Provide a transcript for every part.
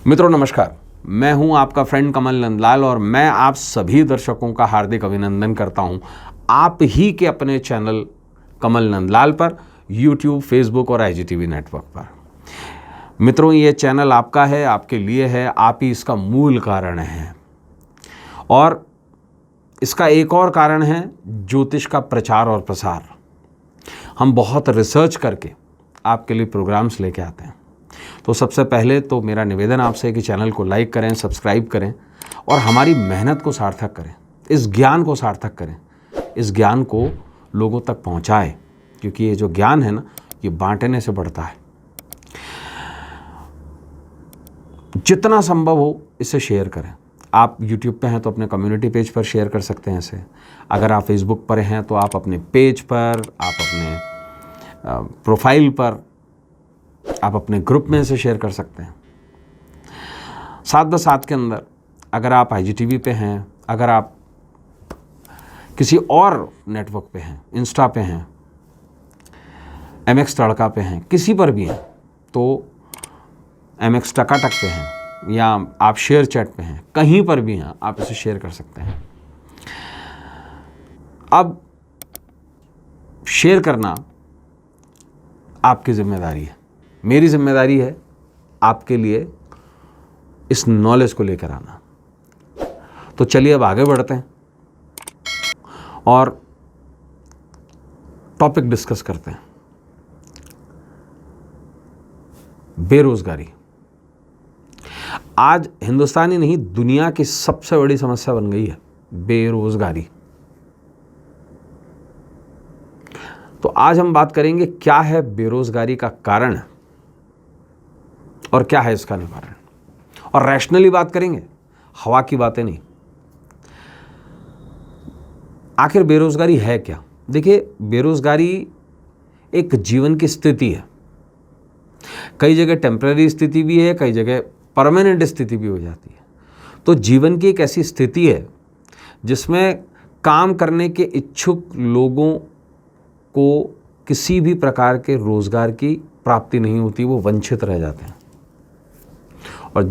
मित्रों नमस्कार, मैं हूं आपका फ्रेंड कमल नंदलाल और मैं आप सभी दर्शकों का हार्दिक अभिनंदन करता हूं आप ही के अपने चैनल कमल नंदलाल पर YouTube, Facebook और IGTV नेटवर्क पर। मित्रों, ये चैनल आपका है, आपके लिए है, आप ही इसका मूल कारण है। और इसका एक और कारण है ज्योतिष का प्रचार और प्रसार। हम बहुत रिसर्च करके आपके लिए प्रोग्राम्स लेके आते हैं। तो सबसे पहले तो मेरा निवेदन आपसे है कि चैनल को लाइक करें, सब्सक्राइब करें और हमारी मेहनत को सार्थक करें, इस ज्ञान को सार्थक करें, इस ज्ञान को लोगों तक पहुंचाएं, क्योंकि ये जो ज्ञान है ना, ये बांटने से बढ़ता है। जितना संभव हो इसे शेयर करें। आप YouTube पे हैं तो अपने कम्युनिटी पेज पर शेयर कर सकते हैं इसे। अगर आप Facebook पर हैं तो आप अपने पेज पर, आप अपने प्रोफाइल पर, आप अपने ग्रुप में इसे शेयर कर सकते हैं। साथ के अंदर अगर आप IGTV पे हैं, अगर आप किसी और नेटवर्क पे हैं, इंस्टा पे हैं, MX तड़का पे हैं, किसी पर भी हैं, तो MX टकाटक पे हैं या आप शेयर चैट पे हैं, कहीं पर भी हैं, आप इसे शेयर कर सकते हैं। अब शेयर करना आपकी जिम्मेदारी है, मेरी जिम्मेदारी है आपके लिए इस नॉलेज को लेकर आना। तो चलिए अब आगे बढ़ते हैं और टॉपिक डिस्कस करते हैं। बेरोजगारी आज हिंदुस्तान ही नहीं, दुनिया की सबसे बड़ी समस्या बन गई है बेरोजगारी। तो आज हम बात करेंगे क्या है बेरोजगारी का कारण और क्या है इसका निवारण, और रैशनली बात करेंगे, हवा की बातें नहीं। आखिर बेरोजगारी है क्या? देखिए, बेरोजगारी एक जीवन की स्थिति है। कई जगह टेम्पररी स्थिति भी है, कई जगह परमानेंट स्थिति भी हो जाती है। तो जीवन की एक ऐसी स्थिति है जिसमें काम करने के इच्छुक लोगों को किसी भी प्रकार के रोजगार की प्राप्ति नहीं होती, वो वंचित रह जाते हैं और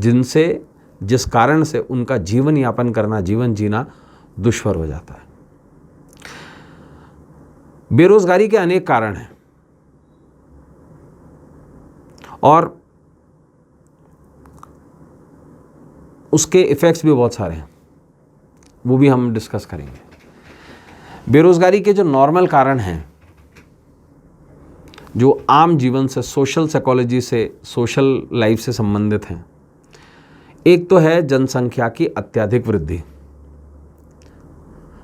जिस कारण से उनका जीवन यापन करना, जीवन जीना दुष्कर हो जाता है। बेरोजगारी के अनेक कारण हैं और उसके इफेक्ट्स भी बहुत सारे हैं, वो भी हम डिस्कस करेंगे। बेरोजगारी के जो नॉर्मल कारण हैं, जो आम जीवन से, सोशल साइकोलॉजी से, सोशल लाइफ से संबंधित हैं, एक तो है जनसंख्या की अत्यधिक वृद्धि।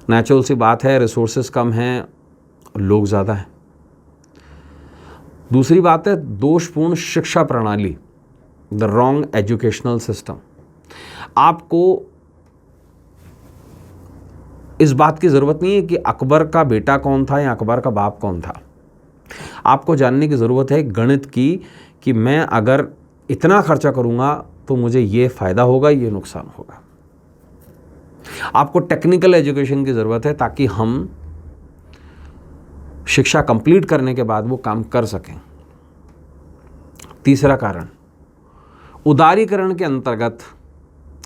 नेचुरल सी बात है, रिसोर्सेज कम हैं, लोग ज़्यादा हैं। दूसरी बात है दोषपूर्ण शिक्षा प्रणाली, द रॉन्ग एजुकेशनल सिस्टम। आपको इस बात की ज़रूरत नहीं है कि अकबर का बेटा कौन था या अकबर का बाप कौन था। आपको जानने की ज़रूरत है गणित की, कि मैं अगर इतना खर्चा करूँगा तो मुझे ये फ़ायदा होगा, ये नुकसान होगा। आपको टेक्निकल एजुकेशन की ज़रूरत है ताकि हम शिक्षा कंप्लीट करने के बाद वो काम कर सकें। तीसरा कारण, उदारीकरण के अंतर्गत,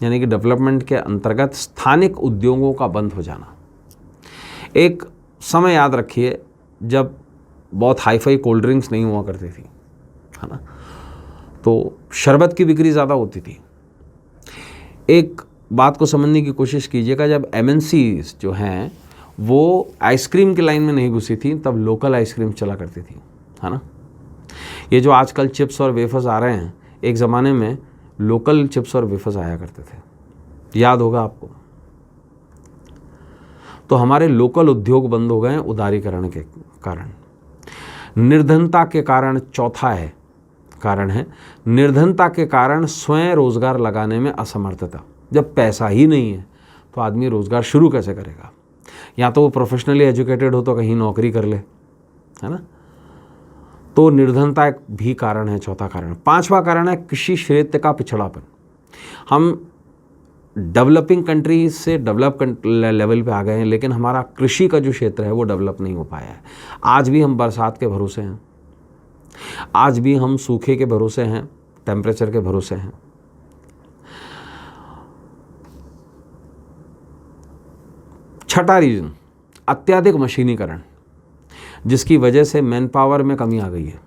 यानी कि डेवलपमेंट के अंतर्गत स्थानिक उद्योगों का बंद हो जाना। एक समय याद रखिए जब बहुत हाई-फाई कोल्ड ड्रिंक्स नहीं हुआ करती थी, है ना, तो शरबत की बिक्री ज़्यादा होती थी। एक बात को समझने की कोशिश कीजिएगा, जब MNCs जो हैं वो आइसक्रीम की लाइन में नहीं घुसी थी, तब लोकल आइसक्रीम चला करती थी, है ना। ये जो आजकल चिप्स और वेफर्स आ रहे हैं, एक ज़माने में लोकल चिप्स और वेफर्स आया करते थे, याद होगा आपको। तो हमारे लोकल उद्योग बंद हो गए हैं उदारीकरण के कारण। निर्धनता के कारण चौथा कारण है निर्धनता के कारण स्वयं रोजगार लगाने में असमर्थता। जब पैसा ही नहीं है तो आदमी रोजगार शुरू कैसे करेगा? या तो वो प्रोफेशनली एजुकेटेड हो तो कहीं नौकरी कर ले, है ना। तो निर्धनता एक भी कारण है, चौथा कारण। पांचवा कारण है कृषि क्षेत्र का पिछड़ापन। हम डेवलपिंग कंट्री से डेवलप लेवल पे आ गए हैं, लेकिन हमारा कृषि का जो क्षेत्र है वो डेवलप नहीं हो पाया है। आज भी हम बरसात के भरोसे हैं, आज भी हम सूखे के भरोसे हैं, टेम्परेचर के भरोसे हैं। छठा रीजन, अत्यधिक मशीनीकरण, जिसकी वजह से मैन पावर में कमी आ गई है।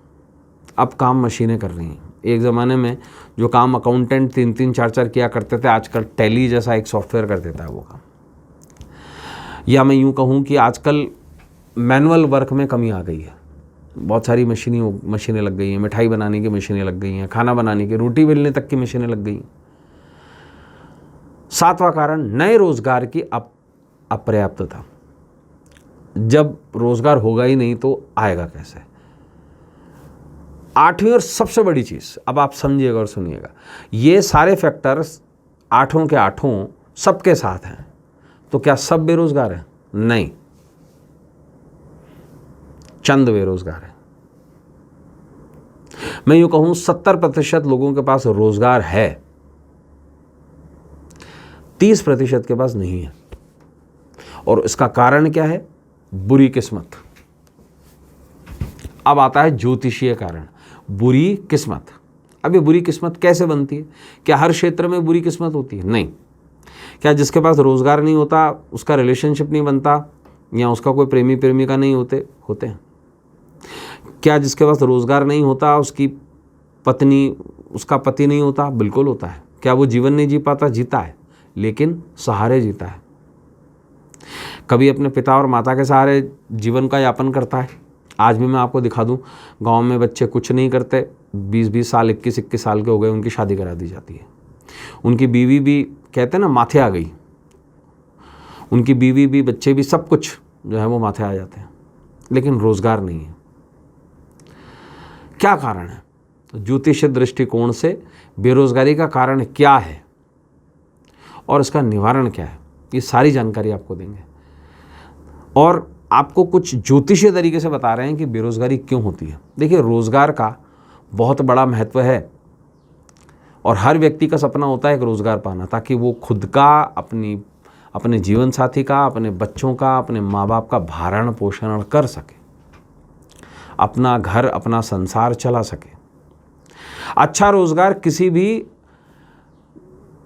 अब काम मशीनें कर रही हैं। एक ज़माने में जो काम अकाउंटेंट 3-3, 4-4 किया करते थे, आजकल टैली जैसा एक सॉफ्टवेयर कर देता है वो काम। या मैं यूँ कहूँ कि आजकल मैनुअल वर्क में कमी आ गई है। बहुत सारी मशीनें लग गई हैं, मिठाई बनाने की मशीनें लग गई हैं, खाना बनाने की, रोटी बेलने तक की मशीनें लग गई हैं। सातवां कारण, नए रोजगार की अपर्याप्तता। जब रोजगार होगा ही नहीं तो आएगा कैसे। आठवीं और सबसे बड़ी चीज, अब आप समझिएगा और सुनिएगा, ये सारे फैक्टर्स आठों के आठों सबके साथ हैं, तो क्या सब बेरोजगार हैं? नहीं, चंद बेरोजगार हैं। मैं यूं कहूं 70% लोगों के पास रोजगार है, 30% के पास नहीं है। और इसका कारण क्या है? बुरी किस्मत। अब आता है ज्योतिषीय कारण, बुरी किस्मत। अब ये बुरी किस्मत कैसे बनती है? क्या हर क्षेत्र में बुरी किस्मत होती है? नहीं। क्या जिसके पास रोजगार नहीं होता उसका रिलेशनशिप नहीं बनता, या उसका कोई प्रेमी प्रेमिका नहीं होते हैं? क्या जिसके पास रोजगार नहीं होता उसका पति नहीं होता? बिल्कुल होता है। क्या वो जीवन नहीं जी पाता? जीता है, लेकिन सहारे जीता है। कभी अपने पिता और माता के सहारे जीवन का यापन करता है। आज भी मैं आपको दिखा दूं, गांव में बच्चे कुछ नहीं करते, 20-20 साल, 21-21 साल के हो गए, उनकी शादी करा दी जाती है। उनकी बीवी भी, कहते हैं ना, माथे आ गई। उनकी बीवी भी, बच्चे भी, सब कुछ जो है वो माथे आ जाते हैं, लेकिन रोजगार नहीं है। क्या कारण है? तो ज्योतिष दृष्टिकोण से बेरोजगारी का कारण क्या है और इसका निवारण क्या है, ये सारी जानकारी आपको देंगे। और आपको कुछ ज्योतिषीय तरीके से बता रहे हैं कि बेरोजगारी क्यों होती है। देखिए, रोजगार का बहुत बड़ा महत्व है और हर व्यक्ति का सपना होता है एक रोजगार पाना, ताकि वो खुद का, अपने जीवन साथी का, अपने बच्चों का, अपने माँ बाप का भरण पोषण कर सके, अपना घर, अपना संसार चला सके। अच्छा रोजगार किसी भी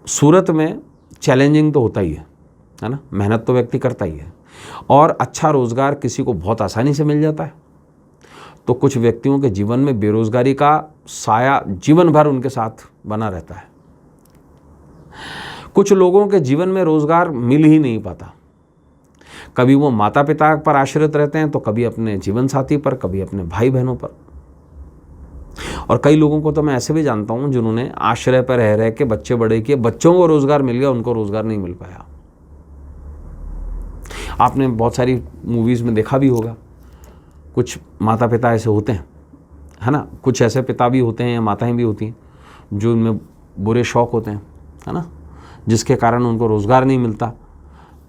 सूरत में चैलेंजिंग तो होता ही है ना, मेहनत तो व्यक्ति करता ही है। और अच्छा रोजगार किसी को बहुत आसानी से मिल जाता है, तो कुछ व्यक्तियों के जीवन में बेरोजगारी का साया जीवन भर उनके साथ बना रहता है। कुछ लोगों के जीवन में रोजगार मिल ही नहीं पाता। कभी वो माता पिता पर आश्रित रहते हैं, तो कभी अपने जीवन साथी पर, कभी अपने भाई बहनों पर। और कई लोगों को तो मैं ऐसे भी जानता हूं जिन्होंने आश्रय पर रह के बच्चे बड़े किए, बच्चों को रोजगार मिल गया, उनको रोजगार नहीं मिल पाया। आपने बहुत सारी मूवीज में देखा भी होगा, कुछ माता पिता ऐसे होते हैं, है ना, कुछ ऐसे पिता भी होते हैं या माताएं भी होती हैं जो उनमें बुरे शौक होते हैं, है ना, जिसके कारण उनको रोजगार नहीं मिलता।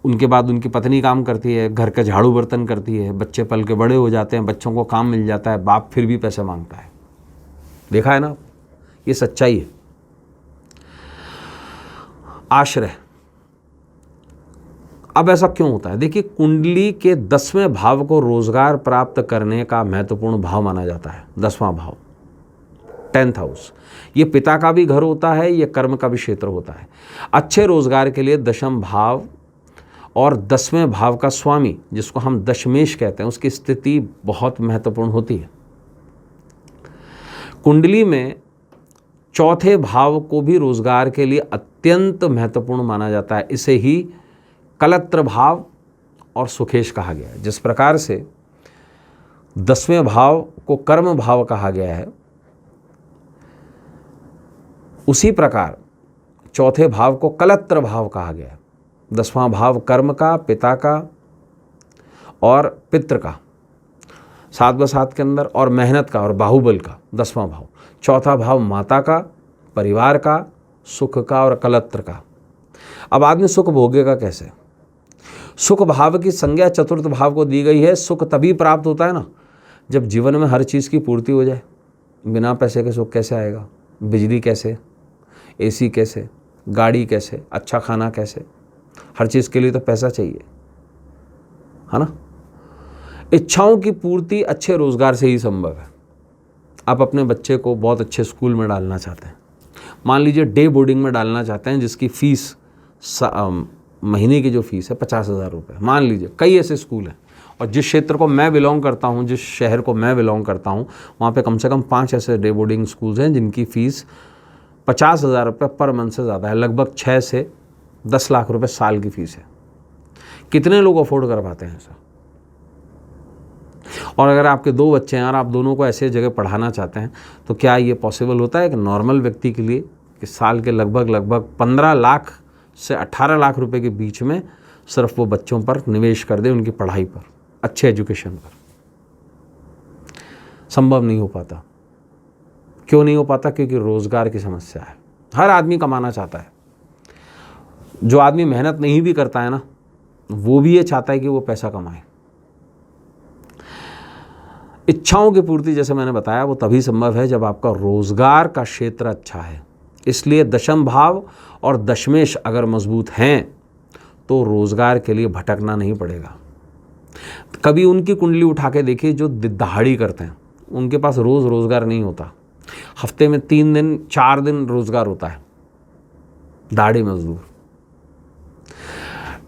उनके बाद उनकी पत्नी काम करती है, घर का झाड़ू बर्तन करती है, बच्चे पल के बड़े हो जाते हैं, बच्चों को काम मिल जाता है, बाप फिर भी पैसे मांगता है। देखा है ना, ये सच्चाई है। आश्रय, अब ऐसा क्यों होता है? देखिए, कुंडली के 10वें भाव को रोजगार प्राप्त करने का महत्वपूर्ण भाव माना जाता है। 10वां भाव, 10th हाउस, ये पिता का भी घर होता है, ये कर्म का भी क्षेत्र होता है। अच्छे रोजगार के लिए 10वां भाव और 10वें भाव का स्वामी, जिसको हम दशमेश कहते हैं, उसकी स्थिति बहुत महत्वपूर्ण होती है। कुंडली में 4थे भाव को भी रोजगार के लिए अत्यंत महत्वपूर्ण माना जाता है। इसे ही कलत्र भाव और सुखेश कहा गया है। जिस प्रकार से 10वें भाव को कर्म भाव कहा गया है, उसी प्रकार 4थे भाव को कलत्र भाव कहा गया है। 10वां भाव कर्म का, पिता का और पितृ का, 7/7 के अंदर, और मेहनत का और बाहुबल का 10वां भाव। 4था भाव माता का, परिवार का, सुख का और कलत्र का। अब आदमी सुख भोगेगा कैसे? सुख भाव की संज्ञा 4th भाव को दी गई है। सुख तभी प्राप्त होता है ना, जब जीवन में हर चीज़ की पूर्ति हो जाए। बिना पैसे के सुख कैसे आएगा? बिजली कैसे, एसी कैसे, गाड़ी कैसे, अच्छा खाना कैसे? हर चीज़ के लिए तो पैसा चाहिए, है ना। इच्छाओं की पूर्ति अच्छे रोजगार से ही संभव है। आप अपने बच्चे को बहुत अच्छे स्कूल में डालना चाहते हैं, मान लीजिए डे बोर्डिंग में डालना चाहते हैं जिसकी फ़ीस महीने की जो फ़ीस है 50,000 रुपये, मान लीजिए। कई ऐसे स्कूल हैं, और जिस क्षेत्र को मैं बिलोंग करता हूँ, जिस शहर को मैं बिलोंग करता हूँ, वहाँ पे कम से कम 5 ऐसे डे बोर्डिंग स्कूल्स हैं जिनकी फ़ीस 50,000 रुपये पर मंथ से ज़्यादा है। लगभग 6 से 10 लाख रुपए साल की फ़ीस है। कितने लोग अफोर्ड कर पाते हैं ऐसा? और अगर आपके 2 बच्चे हैं और आप दोनों को ऐसे जगह पढ़ाना चाहते हैं, तो क्या ये पॉसिबल होता है कि नॉर्मल व्यक्ति के लिए कि साल के लगभग 15 लाख से 18 लाख रुपए के बीच में सिर्फ वो बच्चों पर निवेश कर दे, उनकी पढ़ाई पर, अच्छे एजुकेशन पर? संभव नहीं हो पाता। क्यों नहीं हो पाता? क्योंकि रोज़गार की समस्या है। हर आदमी कमाना चाहता है। जो आदमी मेहनत नहीं भी करता है ना, वो भी ये चाहता है कि वो पैसा कमाए। इच्छाओं की पूर्ति, जैसे मैंने बताया, वो तभी संभव है जब आपका रोज़गार का क्षेत्र अच्छा है। इसलिए दशम भाव और दशमेश अगर मजबूत हैं तो रोज़गार के लिए भटकना नहीं पड़ेगा। कभी उनकी कुंडली उठा के देखिए जो दिहाड़ी करते हैं, उनके पास रोज़ रोज़गार नहीं होता। हफ्ते में 3 दिन 4 दिन रोज़गार होता है। दाढ़ी मजदूर,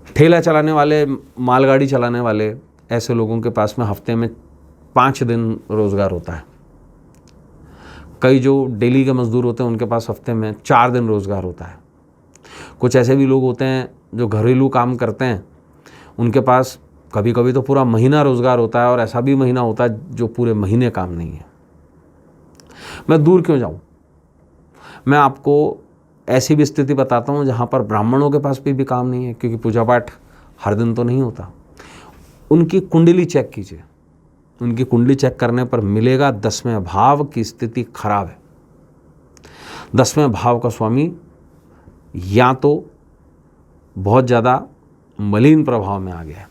ठेला चलाने वाले, मालगाड़ी चलाने वाले, ऐसे लोगों के पास में हफ्ते में 5 दिन रोज़गार होता है। कई जो डेली के मजदूर होते हैं उनके पास हफ्ते में 4 दिन रोज़गार होता है। कुछ ऐसे भी लोग होते हैं जो घरेलू काम करते हैं, उनके पास कभी कभी तो पूरा महीना रोज़गार होता है, और ऐसा भी महीना होता है जो पूरे महीने काम नहीं है। मैं दूर क्यों जाऊं? मैं आपको ऐसी भी स्थिति बताता हूं जहां पर ब्राह्मणों के पास भी काम नहीं है, क्योंकि पूजा पाठ हर दिन तो नहीं होता। उनकी कुंडली चेक कीजिए। उनकी कुंडली चेक करने पर मिलेगा 10वें भाव की स्थिति खराब है। 10वें भाव का स्वामी या तो बहुत ज़्यादा मलिन प्रभाव में आ गया है।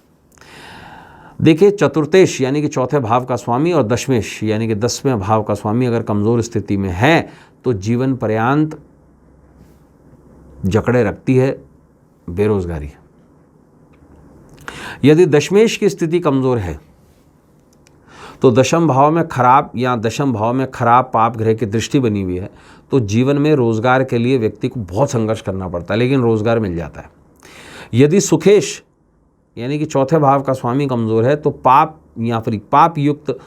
देखिए, चतुर्थेश यानी कि चौथे भाव का स्वामी और दशमेश यानी कि 10वें भाव का स्वामी अगर कमज़ोर स्थिति में है तो जीवन पर्यंत जकड़े रखती है बेरोजगारी। यदि दशमेश की स्थिति कमज़ोर है तो दशम भाव में खराब या दशम भाव में खराब पाप ग्रह की दृष्टि बनी हुई है, तो जीवन में रोजगार के लिए व्यक्ति को बहुत संघर्ष करना पड़ता है, लेकिन रोजगार मिल जाता है। यदि सुखेश यानी कि चौथे भाव का स्वामी कमज़ोर है तो पाप या फिर पाप युक्त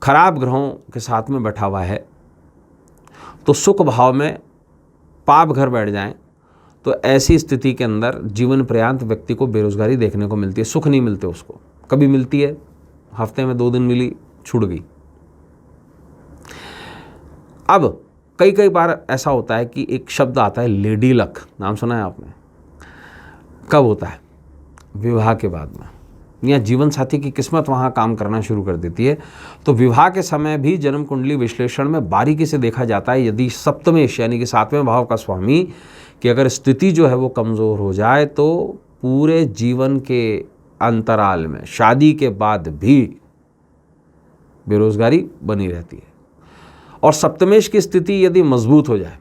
खराब ग्रहों के साथ में बैठा हुआ है, तो सुख भाव में पाप घर बैठ जाएं तो ऐसी स्थिति के अंदर जीवन पर्यंत व्यक्ति को बेरोजगारी देखने को मिलती है। सुख नहीं मिलते उसको, कभी मिलती है, हफ्ते में 2 दिन मिली, छूट गई। अब कई बार ऐसा होता है कि एक शब्द आता है लेडी लक, नाम सुना है आपने? कब होता है? विवाह के बाद में, या जीवन साथी की किस्मत वहाँ काम करना शुरू कर देती है। तो विवाह के समय भी जन्म कुंडली विश्लेषण में बारीकी से देखा जाता है। यदि सप्तमेश यानी कि 7वें भाव का स्वामी की अगर स्थिति जो है वो कमज़ोर हो जाए तो पूरे जीवन के अंतराल में शादी के बाद भी बेरोजगारी बनी रहती है। और सप्तमेश की स्थिति यदि मजबूत हो जाए,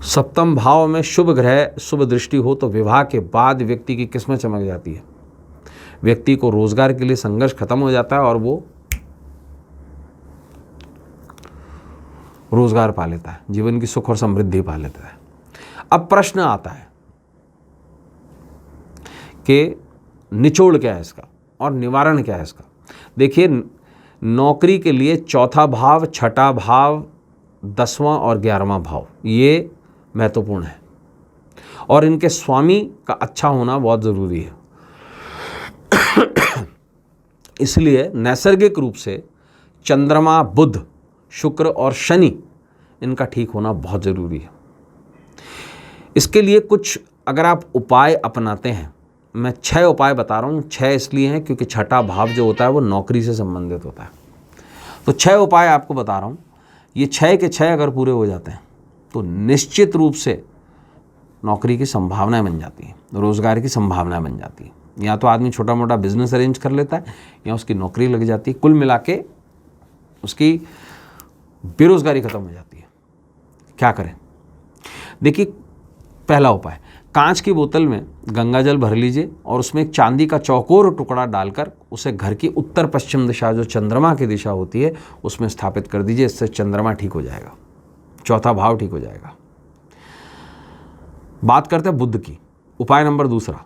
सप्तम भाव में शुभ ग्रह शुभ दृष्टि हो, तो विवाह के बाद व्यक्ति की किस्मत चमक जाती है। व्यक्ति को रोजगार के लिए संघर्ष खत्म हो जाता है और वो रोजगार पा लेता है, जीवन की सुख और समृद्धि पा लेता है। अब प्रश्न आता है कि निचोड़ क्या है इसका और निवारण क्या है इसका। देखिए, नौकरी के लिए चौथा भाव, छठा भाव, 10वां और 11वां भाव ये महत्वपूर्ण है, और इनके स्वामी का अच्छा होना बहुत ज़रूरी है। इसलिए नैसर्गिक रूप से चंद्रमा, बुध, शुक्र और शनि इनका ठीक होना बहुत ज़रूरी है। इसके लिए कुछ अगर आप उपाय अपनाते हैं, मैं 6 उपाय बता रहा हूँ। 6 इसलिए हैं क्योंकि छठा भाव जो होता है वो नौकरी से संबंधित होता है। तो 6 उपाय आपको बता रहा हूँ। ये 6 के 6 अगर पूरे हो जाते हैं तो निश्चित रूप से नौकरी की संभावनाएं बन जाती हैं, रोज़गार की संभावनाएं बन जाती हैं। या तो आदमी छोटा मोटा बिजनेस अरेंज कर लेता है या उसकी नौकरी लग जाती है, कुल मिला के उसकी बेरोज़गारी खत्म हो जाती है। क्या करें? देखिए, पहला उपाय, कांच की बोतल में गंगा जल भर लीजिए और उसमें एक चांदी का चौकोर टुकड़ा डालकर उसे घर की उत्तर पश्चिम दिशा, जो चंद्रमा की दिशा होती है, उसमें स्थापित कर दीजिए। इससे चंद्रमा ठीक हो जाएगा, चौथा भाव ठीक हो जाएगा। बात करते हैं बुध की। उपाय नंबर दूसरा,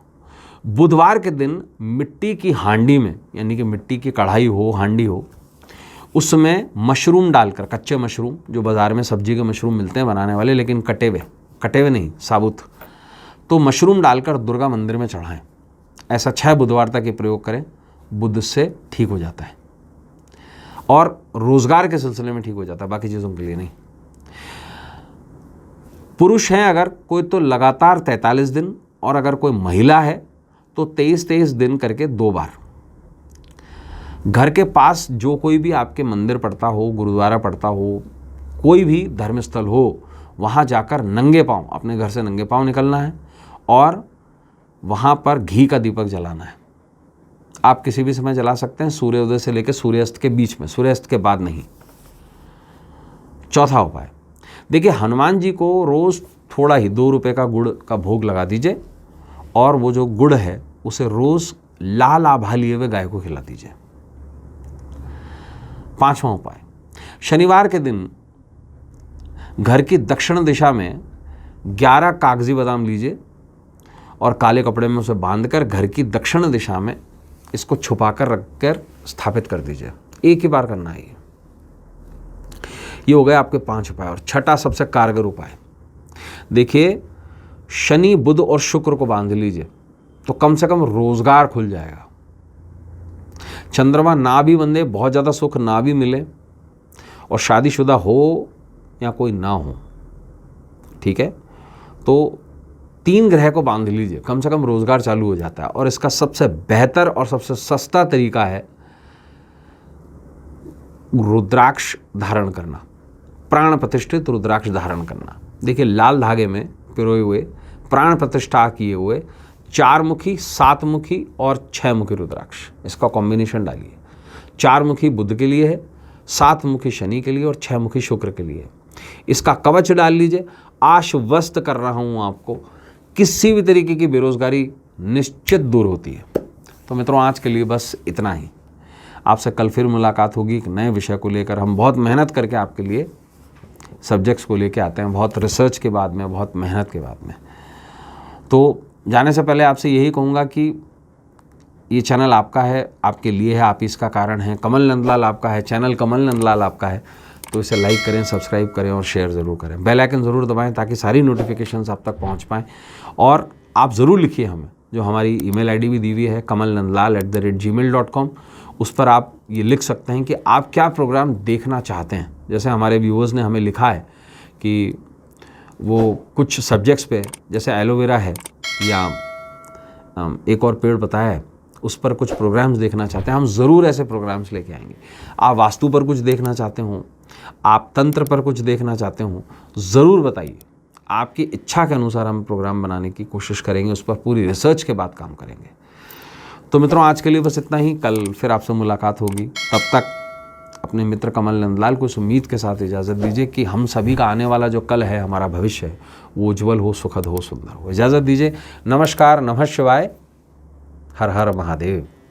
बुधवार के दिन मिट्टी की हांडी में, यानी कि मिट्टी की कढ़ाई हो, हांडी हो, उसमें मशरूम डालकर, कच्चे मशरूम, जो बाज़ार में सब्जी के मशरूम मिलते हैं बनाने वाले, लेकिन कटे हुए नहीं, साबुत, तो मशरूम डालकर दुर्गा मंदिर में चढ़ाएं। ऐसा 6 बुधवार तक ये प्रयोग करें, बुध से ठीक हो जाता है और रोजगार के सिलसिले में ठीक हो जाता है, बाकी चीज़ों के लिए नहीं। पुरुष हैं अगर कोई तो लगातार 43 दिन, और अगर कोई महिला है तो 23-23 दिन करके 2 बार। घर के पास जो कोई भी आपके मंदिर पड़ता हो, गुरुद्वारा पड़ता हो, कोई भी धर्मस्थल हो, वहाँ जाकर नंगे पांव, अपने घर से नंगे पांव निकलना है और वहाँ पर घी का दीपक जलाना है। आप किसी भी समय जला सकते हैं, सूर्योदय से लेकर सूर्यास्त के बीच में, सूर्यास्त के बाद नहीं। चौथा उपाय, देखिए हनुमान जी को रोज़ थोड़ा ही 2 रुपये का गुड़ का भोग लगा दीजिए और वो जो गुड़ है उसे रोज़ लाल आभा लिए हुए गाय को खिला दीजिए। 5वां उपाय, शनिवार के दिन घर की दक्षिण दिशा में 11 कागजी बादाम लीजिए और काले कपड़े में उसे बांधकर घर की दक्षिण दिशा में इसको छुपाकर रखकर स्थापित कर दीजिए। एक ही बार करना है ये हो गए आपके 5 उपाय। और छठा सबसे कारगर उपाय, देखिए शनि, बुध और शुक्र को बांध लीजिए तो कम से कम रोजगार खुल जाएगा। चंद्रमा ना भी बंधे, बहुत ज़्यादा सुख ना भी मिले, और शादीशुदा हो या कोई ना हो, ठीक है, तो 3 ग्रह को बांध लीजिए, कम से कम रोजगार चालू हो जाता है। और इसका सबसे बेहतर और सबसे सस्ता तरीका है रुद्राक्ष धारण करना, प्राण प्रतिष्ठित रुद्राक्ष धारण करना। देखिए लाल धागे में पिरोए हुए, प्राण प्रतिष्ठा किए हुए 4 मुखी, 7 मुखी और 6 मुखी रुद्राक्ष, इसका कॉम्बिनेशन डालिए। 4 मुखी बुध के लिए है, 7 मुखी शनि के लिए और 6 मुखी शुक्र के लिए। इसका कवच डाल लीजिए। आश्वस्त कर रहा हूँ आपको, किसी भी तरीके की बेरोजगारी निश्चित दूर होती है। तो मित्रों आज के लिए बस इतना ही। आपसे कल फिर मुलाकात होगी एक नए विषय को लेकर। हम बहुत मेहनत करके आपके लिए सब्जेक्ट्स को लेके आते हैं, बहुत रिसर्च के बाद में, बहुत मेहनत के बाद में। तो जाने से पहले आपसे यही कहूँगा कि ये चैनल आपका है, आपके लिए है, आप इसका कारण हैं। कमल नंदलाल आपका है, चैनल कमल नंदलाल आपका है, तो इसे लाइक करें, सब्सक्राइब करें और शेयर ज़रूर करें। बेल आइकन ज़रूर दबाएं ताकि सारी नोटिफिकेशंस आप तक पहुंच पाएँ। और आप ज़रूर लिखिए हमें, जो हमारी ईमेल आईडी भी दी हुई है kamalnandlal@gmail.com, उस पर आप ये लिख सकते हैं कि आप क्या प्रोग्राम देखना चाहते हैं। जैसे हमारे व्यूअर्स ने हमें लिखा है कि वो कुछ सब्जेक्ट्स पे, जैसे एलोवेरा है या एक और पेड़ बताया है, उस पर कुछ प्रोग्राम्स देखना चाहते हैं, हम ज़रूर ऐसे प्रोग्राम्स लेके आएंगे। आप वास्तु पर कुछ देखना चाहते हो, आप तंत्र पर कुछ देखना चाहते हो, ज़रूर बताइए। आपकी इच्छा के अनुसार हम प्रोग्राम बनाने की कोशिश करेंगे, उस पर पूरी रिसर्च के बाद काम करेंगे। तो मित्रों आज के लिए बस इतना ही। कल फिर आपसे मुलाकात होगी। तब तक अपने मित्र कमल नंदलाल को इस उम्मीद के साथ इजाज़त दीजिए कि हम सभी का आने वाला जो कल है, हमारा भविष्य है, वो उज्जवल हो, सुखद हो, सुंदर हो। इजाज़त दीजिए। नमस्कार, नमः शिवाय, हर हर महादेव।